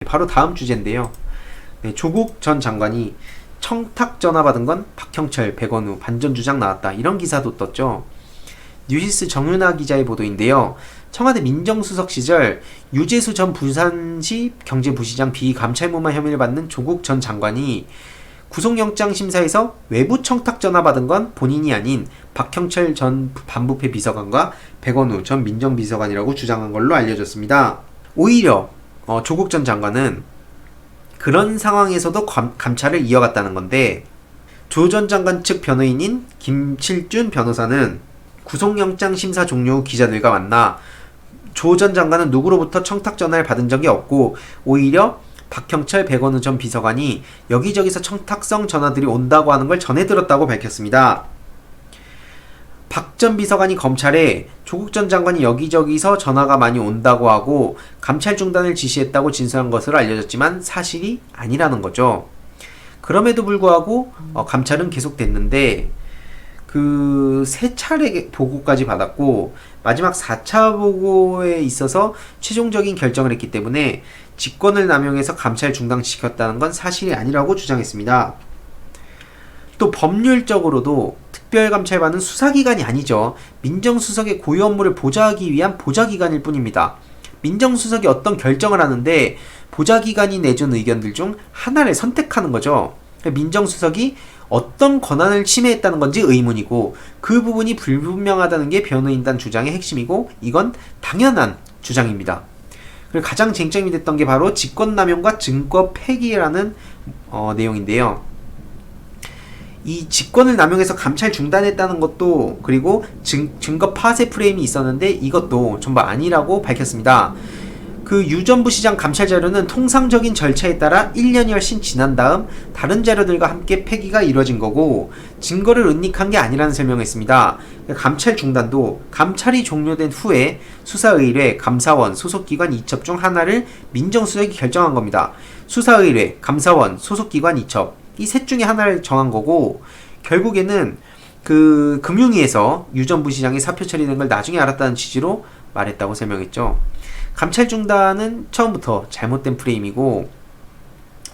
바로 다음 주제인데요. 네, 조국 전 장관이 청탁 전화 받은 건 박형철, 백원우 반전 주장 나왔다. 이런 기사도 떴죠. 뉴시스 정윤아 기자의 보도인데요. 청와대 민정수석 시절 유재수 전 부산시 경제부시장 비감찰무마 혐의를 받는 조국 전 장관이 구속영장 심사에서 외부 청탁 전화 받은 건 본인이 아닌 박형철 전 반부패 비서관과 백원우 전 민정비서관이라고 주장한 걸로 알려졌습니다. 오히려 조국 전 장관은 그런 상황에서도 감찰을 이어갔다는 건데, 조 전 장관 측 변호인인 김칠준 변호사는 구속영장 심사 종료 후 기자들과 만나 조 전 장관은 누구로부터 청탁 전화를 받은 적이 없고 오히려 박형철, 백원우 전 비서관이 여기저기서 청탁성 전화들이 온다고 하는 걸 전해 들었다고 밝혔습니다. 박 전 비서관이 검찰에 조국 전 장관이 여기저기서 전화가 많이 온다고 하고 감찰 중단을 지시했다고 진술한 것으로 알려졌지만 사실이 아니라는 거죠. 그럼에도 불구하고 감찰은 계속됐는데 그 3차례 보고까지 받았고 마지막 4차 보고에 있어서 최종적인 결정을 했기 때문에 직권을 남용해서 감찰 중단시켰다는 건 사실이 아니라고 주장했습니다. 또 법률적으로도 특별감찰반은 수사기관이 아니죠. 민정수석의 고유 업무를 보좌하기 위한 보좌기관일 뿐입니다. 민정수석이 어떤 결정을 하는데 보좌기관이 내준 의견들 중 하나를 선택하는 거죠. 민정수석이 어떤 권한을 침해했다는 건지 의문이고 그 부분이 불분명하다는 게 변호인단 주장의 핵심이고 이건 당연한 주장입니다. 그리고 가장 쟁점이 됐던 게 바로 직권남용과 증거 폐기라는 내용인데요. 이 직권을 남용해서 감찰 중단했다는 것도 그리고 증거 파쇄 프레임이 있었는데 이것도 전부 아니라고 밝혔습니다. 그 유 전 부시장 감찰 자료는 통상적인 절차에 따라 1년이 훨씬 지난 다음 다른 자료들과 함께 폐기가 이루어진 거고 증거를 은닉한 게 아니라는 설명했습니다. 감찰 중단도 감찰이 종료된 후에 수사의뢰, 감사원, 소속기관 이첩 중 하나를 민정수석이 결정한 겁니다. 수사의뢰, 감사원, 소속기관 이첩 이 셋 중에 하나를 정한 거고 결국에는 그 금융위에서 유 전 부시장이 사표 처리된 걸 나중에 알았다는 취지로 말했다고 설명했죠. 감찰 중단은 처음부터 잘못된 프레임이고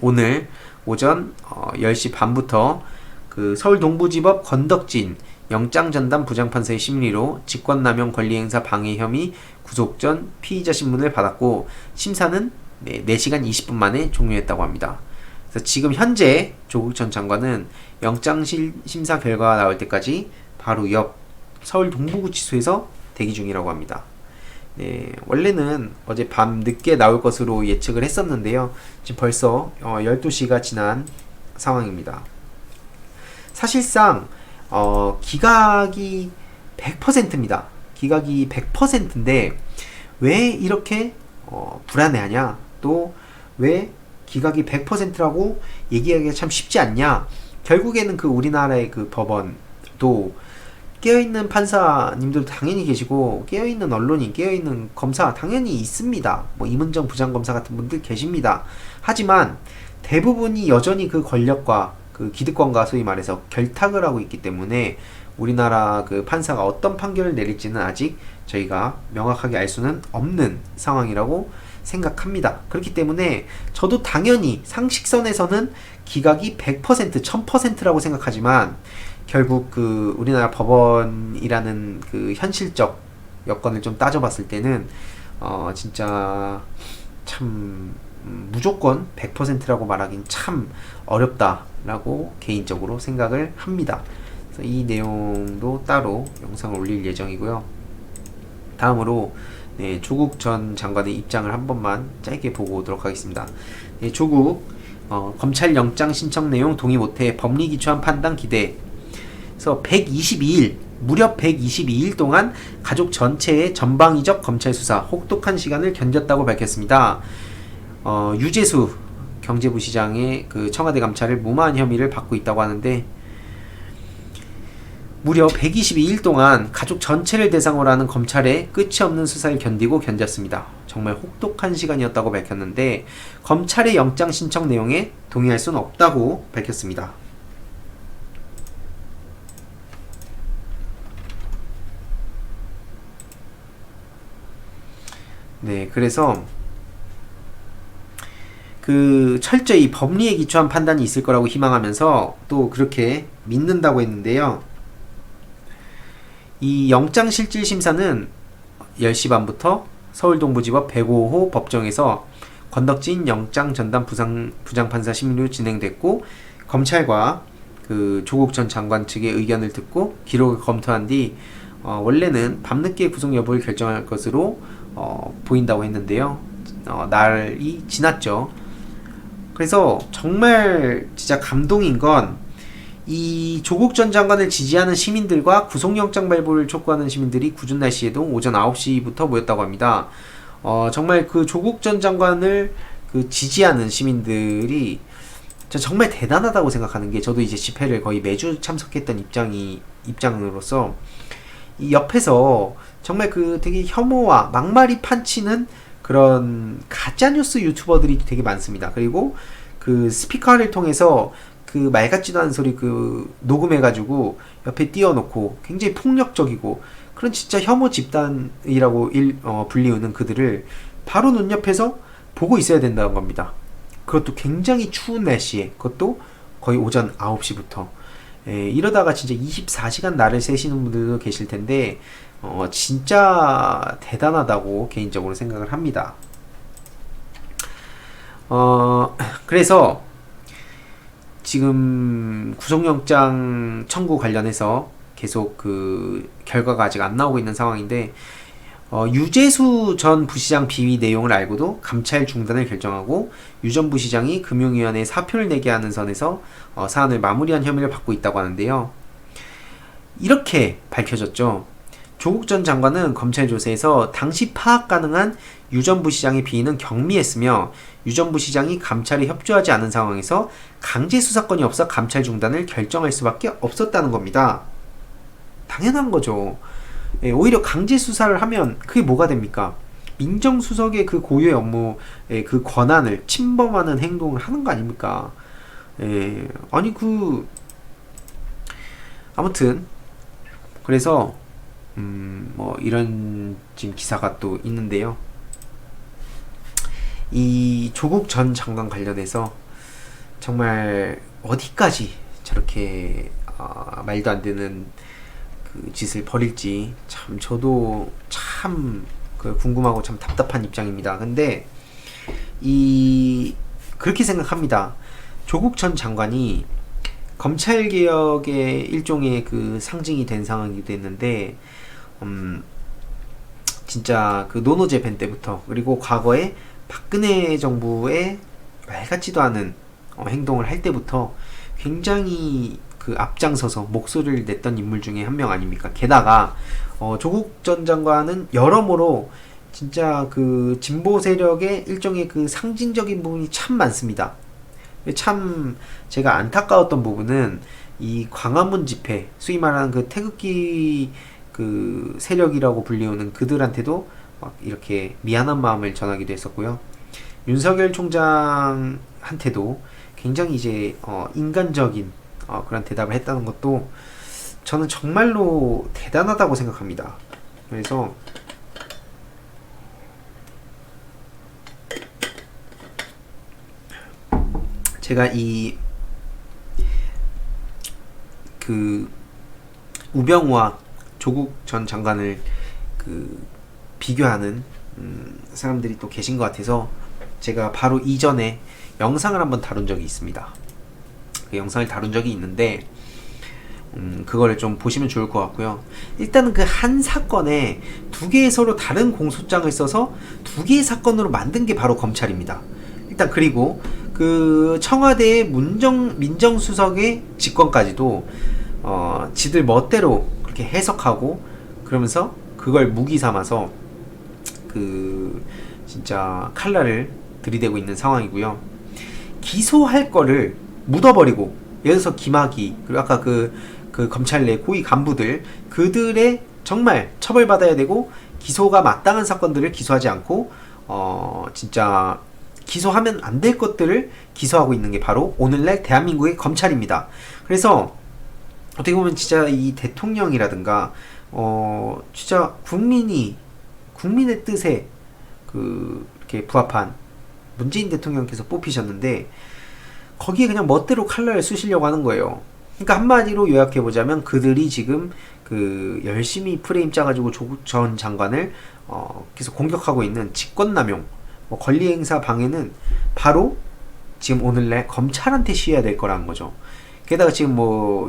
오늘 오전 10시 반부터 그 서울 동부지법 건덕진 영장전담 부장판사의 심리로 직권남용 권리행사 방해 혐의 구속 전 피의자 신문을 받았고 심사는 4시간 20분 만에 종료했다고 합니다. 그래서 지금 현재 조국 전 장관은 영장 심사 결과가 나올 때까지 바로 옆 서울 동부구치소에서 대기 중이라고 합니다. 네, 원래는 어제 밤 늦게 나올 것으로 예측을 했었는데요. 지금 벌써 12시가 지난 상황입니다. 사실상 기각이 100%입니다. 기각이 100%인데 왜 이렇게 불안해하냐? 또 왜 기각이 100%라고 얘기하기가 참 쉽지 않냐? 결국에는 그 우리나라의 그 법원도 깨어있는 판사님들도 당연히 계시고 깨어있는 언론인, 깨어있는 검사 당연히 있습니다. 뭐 이문정 부장검사 같은 분들 계십니다. 하지만 대부분이 여전히 그 권력과 그 기득권과 소위 말해서 결탁을 하고 있기 때문에 우리나라 그 판사가 어떤 판결을 내릴지는 아직 저희가 명확하게 알 수는 없는 상황이라고 생각합니다. 그렇기 때문에 저도 당연히 상식선에서는 기각이 100%, 1000%라고 생각하지만 결국 그 우리나라 법원이라는 그 현실적 여건을 좀 따져봤을 때는 진짜 참 무조건 100%라고 말하긴 참 어렵다라고 개인적으로 생각을 합니다. 그래서 이 내용도 따로 영상을 올릴 예정이고요. 다음으로 조국 전 장관의 입장을 한 번만 짧게 보고 오도록 하겠습니다. 조국 검찰 영장 신청 내용 동의 못해 법리 기초한 판단 기대. 그래서 122일 무려 122일 동안 가족 전체의 전방위적 검찰 수사 혹독한 시간을 견뎠다고 밝혔습니다. 유재수 경제부시장의 그 청와대 감찰을 무마한 혐의를 받고 있다고 하는데 무려 122일 동안 가족 전체를 대상으로 하는 검찰의 끝이 없는 수사를 견뎠습니다. 정말 혹독한 시간이었다고 밝혔는데 검찰의 영장 신청 내용에 동의할 수는 없다고 밝혔습니다. 네, 그래서 그 철저히 법리에 기초한 판단이 있을 거라고 희망하면서 또 그렇게 믿는다고 했는데요. 이 영장실질심사는 10시 반부터 서울동부지법 105호 법정에서 권덕진 영장전담 부장판사 심리로 진행됐고, 검찰과 그 조국 전 장관 측의 의견을 듣고 기록을 검토한 뒤 원래는 밤늦게 구속 여부를 결정할 것으로 보인다고 했는데요. 날이 지났죠. 그래서 정말 진짜 감동인 건 이 조국 전 장관을 지지하는 시민들과 구속영장 발부를 촉구하는 시민들이 궂은 날씨에도 오전 9시부터 모였다고 합니다. 정말 그 조국 전 장관을 그 지지하는 시민들이 저 정말 대단하다고 생각하는 게, 저도 이제 집회를 거의 매주 참석했던 입장으로서 이 옆에서 정말 그 되게 혐오와 막말이 판치는 그런 가짜뉴스 유튜버들이 되게 많습니다. 그리고 그 스피커를 통해서 그 말 같지도 않은 소리 그 녹음해가지고 옆에 띄워놓고 굉장히 폭력적이고 그런 진짜 혐오 집단이라고 불리우는 그들을 바로 눈옆에서 보고 있어야 된다는 겁니다. 그것도 굉장히 추운 날씨에, 그것도 거의 오전 9시부터. 이러다가 진짜 24시간 날을 새시는 분들도 계실 텐데 진짜 대단하다고 개인적으로 생각을 합니다. 그래서 지금 구속영장 청구 관련해서 계속 그 결과가 아직 안 나오고 있는 상황인데, 유재수 전 부시장 비위 내용을 알고도 감찰 중단을 결정하고 유 전 부시장이 금융위원회에 사표를 내게 하는 선에서 사안을 마무리한 혐의를 받고 있다고 하는데요. 이렇게 밝혀졌죠. 조국 전 장관은 검찰 조사에서 당시 파악 가능한 유 전 부시장의 비위는 경미했으며 유 전 부시장이 감찰에 협조하지 않은 상황에서 강제 수사권이 없어 감찰 중단을 결정할 수밖에 없었다는 겁니다. 당연한 거죠. 오히려 강제 수사를 하면 그게 뭐가 됩니까? 민정수석의 그 고유의 업무의 그 권한을 침범하는 행동을 하는 거 아닙니까? 아니 아무튼 그래서 뭐 이런 지금 기사가 또 있는데요. 이 조국 전 장관 관련해서 정말 어디까지 저렇게 말도 안 되는 그 짓을 벌일지 참 저도 참 궁금하고 참 답답한 입장입니다. 근데 그렇게 생각합니다. 조국 전 장관이 검찰개혁의 일종의 그 상징이 된 상황이기도 했는데, 진짜 그 노노재팬 때부터, 그리고 과거에 박근혜 정부의 말 같지도 않은 행동을 할 때부터 굉장히 그 앞장서서 목소리를 냈던 인물 중에 한 명 아닙니까? 게다가 조국 전 장관은 여러모로 진짜 그 진보 세력의 일종의 그 상징적인 부분이 참 많습니다. 참 제가 안타까웠던 부분은 이 광화문 집회, 소위 말하는 그 태극기 그 세력이라고 불리우는 그들한테도 막 이렇게 미안한 마음을 전하기도 했었고요. 윤석열 총장한테도 굉장히 이제 인간적인 그런 대답을 했다는 것도 저는 정말로 대단하다고 생각합니다. 그래서 제가 그 우병우와 조국 전 장관을 그 비교하는 사람들이 또 계신 것 같아서 제가 바로 이전에 영상을 한번 다룬 적이 있습니다. 그 영상을 다룬 적이 있는데 그거를 좀 보시면 좋을 것 같고요. 일단은 그 한 사건에 두 개의 서로 다른 공소장을 써서 두 개의 사건으로 만든 게 바로 검찰입니다. 일단 그리고 그 청와대의 민정수석의 직권까지도 지들 멋대로 그렇게 해석하고 그러면서 그걸 무기 삼아서 그 진짜 칼날을 들이대고 있는 상황이고요. 기소할 거를 묻어버리고, 예를 들어서 김학의 그리고 아까 그 검찰 내 고위 간부들, 그들의 정말 처벌받아야 되고 기소가 마땅한 사건들을 기소하지 않고 진짜 기소하면 안 될 것들을 기소하고 있는 게 바로 오늘날 대한민국의 검찰입니다. 그래서 어떻게 보면 진짜 이 대통령이라든가 진짜 국민의 뜻에 이렇게 부합한 문재인 대통령께서 뽑히셨는데 거기에 그냥 멋대로 칼날을 쑤시려고 하는 거예요. 그러니까 한마디로 요약해보자면 그들이 지금 그 열심히 프레임 짜가지고 조국 전 장관을 계속 공격하고 있는 직권남용, 권리행사 방해는 바로 지금 오늘날 검찰한테 시해야 될 거라는 거죠. 게다가 지금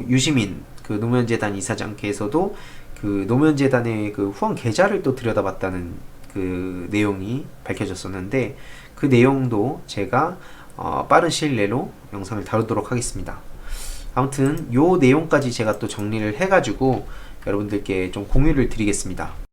유시민 그 노무현재단 이사장께서도 그 노무현재단의 그 후원 계좌를 또 들여다봤다는 그 내용이 밝혀졌었는데 그 내용도 제가 빠른 시일 내로 영상을 다루도록 하겠습니다. 아무튼 요 내용까지 제가 또 정리를 해가지고 여러분들께 좀 공유를 드리겠습니다.